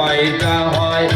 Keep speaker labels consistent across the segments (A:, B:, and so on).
A: পয়দা হয়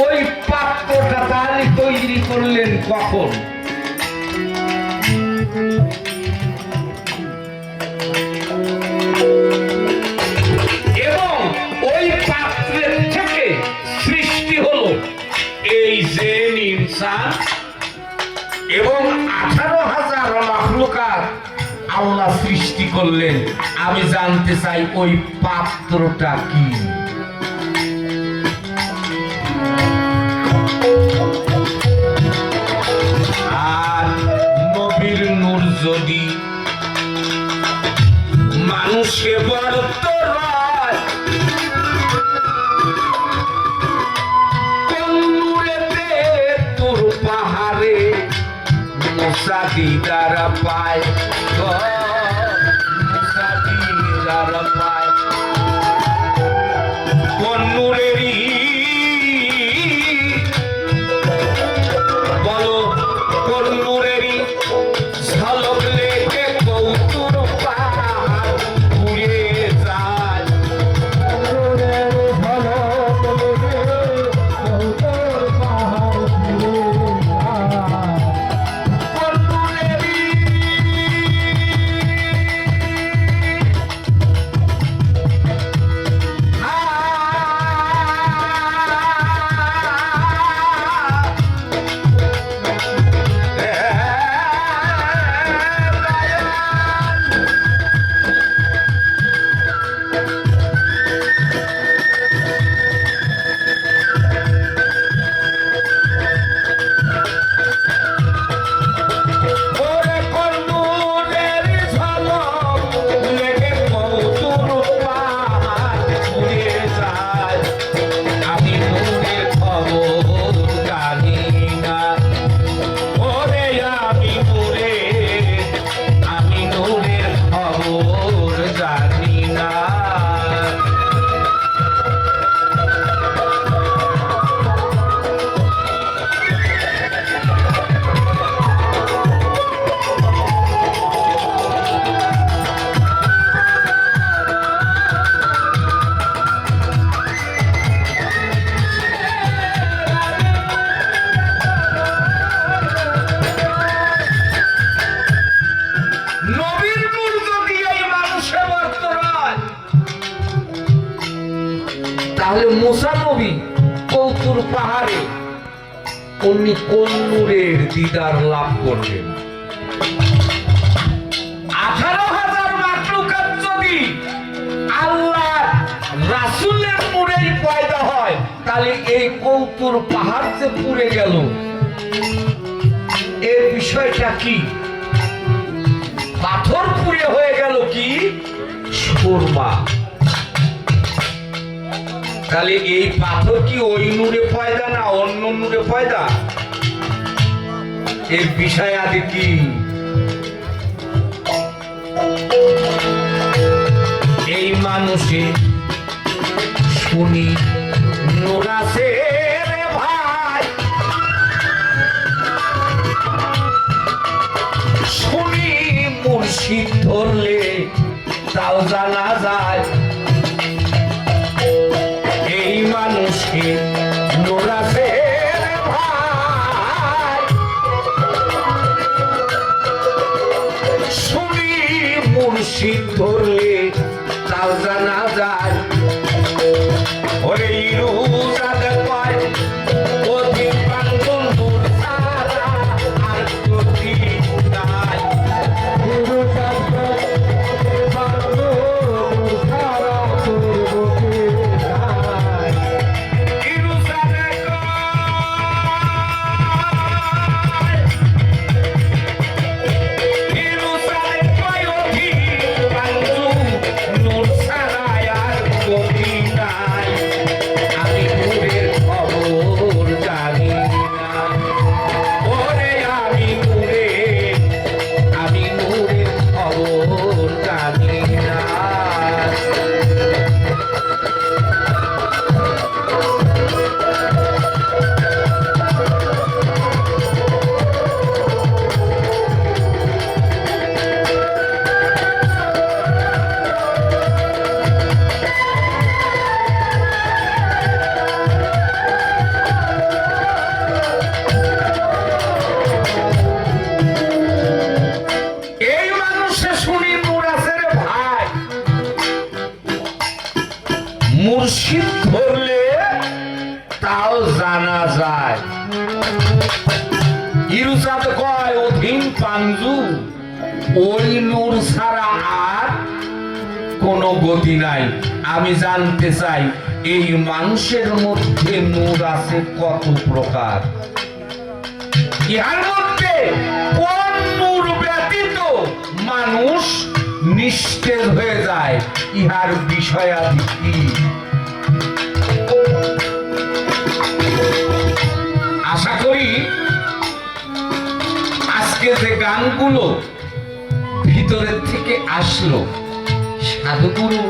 A: ওই পাত্রটা তাহলে তৈরি করলেন কখন? এবং ওই পাত্রের থেকে সৃষ্টি হলো এই যে ইনসান এবং 18,000 মাখলুকাত আল্লাহ সৃষ্টি করলেন। আমি জানতে চাই ওই পাত্রটা কি? আর নবীর নূর যদি মানুষকে বলতো তোর পাহাড়ে মুসা দিদার পায়, মুসা দিদার পায় কোন নূরেরই বলো, কোন নূরেরই ঝলক লেগে কৌতুর পাহাড় ঘুরে যায়। নূরের ঝলক লেগে কৌতুর পাহাড় ঘুরে যায়। কোন নূরেরই মুসা নবী কৌতুর পাহাড়ে উনি কোন নূরের দিদার লাভ করলেন? 18,000 মাখলুকাত যদি আল্লাহ রাসূলের নূরেই পয়দা হয়, তাহলে এই কৌতুর পাহাড় যে পুড়ে গেল, এর বিষয়টা কি? পাথর পুড়ে হয়ে গেল কি সুরমা। তাহলে এই পাথর কি ওই নূরে পয়দা না অন্য নূরে পয়দা? এর বিষয় আদি কি? এই মানুষে শুনি নূর আছে রে ভাই, শুনি মুর্শিদ ধরলে তাও জানা যায়। এই মানুষকে নূর আছে রে ভাই, শুনি মুর্শিদ ধরলে তাও জানা যায়। ওরে ইরুজাদ পায় অধিক বান্ধন দূর সারা আর গতি নাই। ইরুজাদ পায় বান্ধন দূর সারা তোর গতি নাই। ইরুজাদ পায় অধিক বান্ধন দূর সারা আর গতি নাই। আমি নূরের খবর জানি না, ওরে আমি নূরের খবর জানি না। এই মানুষে শুনি নূর আছে রে ভাই, মুর্শিদ ধরলে তাও জানা যায়। ইরুসাদ কয় অধীন পাঞ্জু, ওই নূর ছাড়া আর কোনো গতি নাই। আমি জানতে চাই এই মানুষের মধ্যে নূর আছে কত প্রকার? ইহার মধ্যে কোন নূর ব্যতীত মানুষ নিস্তেজ হয়ে যায়? ইহার বিষয়াদি কি? আশা করি আজকে যে গানগুলো ভিতরের থেকে আসলো, সাধুগুরু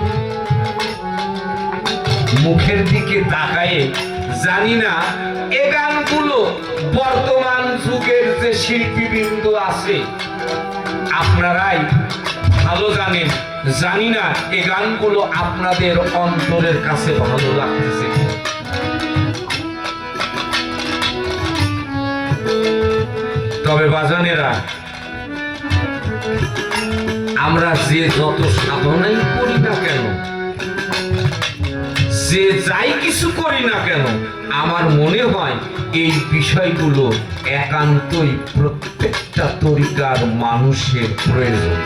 A: মুখের দিকে তাকায়ে জানি না এ গানগুলো বর্তমান যুগের যে শিল্পীবৃন্দ আছে আপনারাই ভালো জানেন। জানি না এ গানগুলো আপনাদের অন্তরের কাছে ভালো লাগতেছে। তবে বাজানেরা, আমরা যে যত সাধনাই করি না কেন, যে যাই কিছু করি না কেন, আমার মনে হয় এই বিষয়গুলো একান্তই প্রত্যেকটা তরিকার মানুষের প্রয়োজন।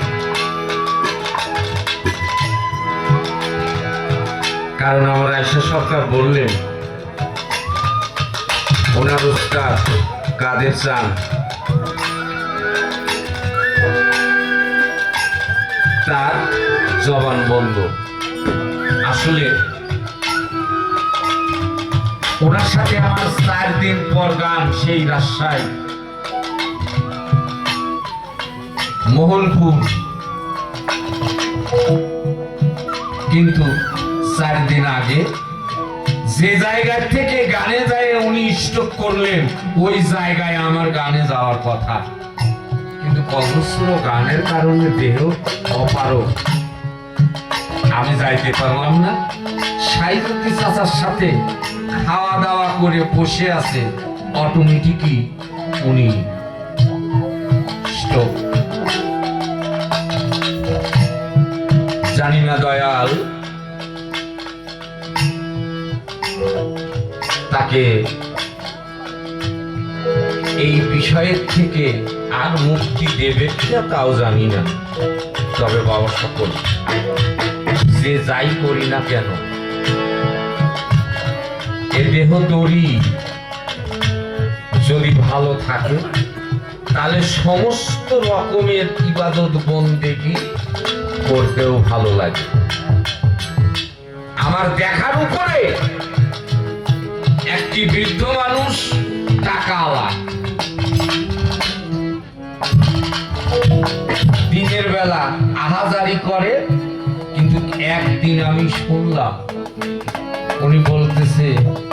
A: কারণ আমার আয়েশা সরকার বললেন, ওনার উস্তাদ কাদের চান তার জবান বন্ধ। আসলে ওনার সাথে আমার 4 দিন পর গান, সেই রাজশাহী মোহনপুর, কিন্তু 4 দিন আগে যে জায়গা থেকে গানে যায় উনি স্টপ করলেন, ওই জায়গায় আমার গানে যাওয়ার কথা, কিন্তু অজস্র গানের কারণে দেহ অপারক, আমি যাইতে পারলাম না। সাইদুদ্দি চাচার সাথে খাওয়া দাওয়া করে বসে আছে, অটোমেটিকই উনি স্টপ। জানি না দয়াল তাকে এই বিষয়ের থেকে আর মুক্তি দেবে কিনা তাও জানি না। তবে বাবা সকল, যে যাই করি না কেন, এ দেহ দড়ি যদি ভালো থাকে তাহলে সমস্ত রকমের ইবাদত বন্দেগী করতেও ভালো লাগে। আমার দেখার উপরে একটি বৃদ্ধ মানুষ টাকাওয়ালা দিনের বেলা আহাজারি করে, কিন্তু একদিন আমি শুনলাম উনি বলতেছে,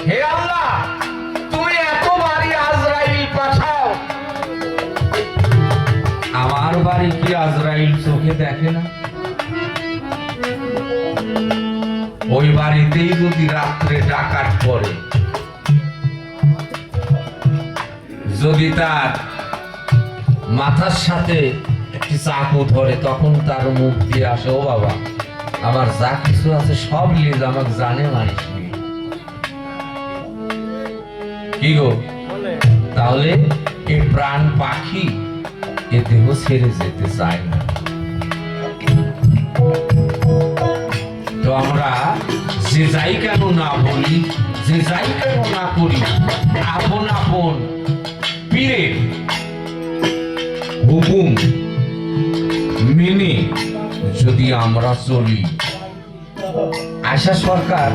A: হে আল্লাহ, তুমি এত বাড়ি আজরাইল পাঠাও, আমার বাড়ি কি আজরাইল চোখে দেখে না? ওই বাড়িতেই যদি রাত্রে ডাকাত পড়ে, যদি তার মাথার সাথে একটি চাকু ধরে, তখন তার মুখ দিয়ে আসে, ও বাবা, আমার যা কিছু আছে সব লিজ আমাকে জানে মানিস কি গো? তাহলে এই প্রাণ পাখি এ দেহ ছেড়ে যেতে চায় না। তো আমরা যে যাই কেন না বলি, যে যাই কেন না করি, আপন আপন পীরের হুকুম মেনে যদি আমরা চলি। আশা সরকার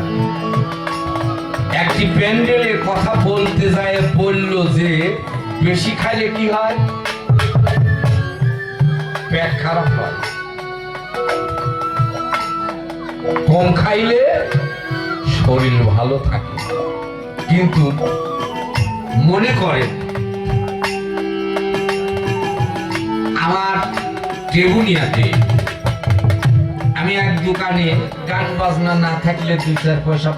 A: একটি প্যান্ডেলে কথা বলতে যায়, বলল যে বেশি খাইলে কি হয়? পেট খারাপ হয়, কম খাইলে শরীর ভালো থাকে। কিন্তু মনে করেন আমার টেবুনিয়াতে আমি এক দোকানে গান বাজনা না থাকলে 2-4 পয়সা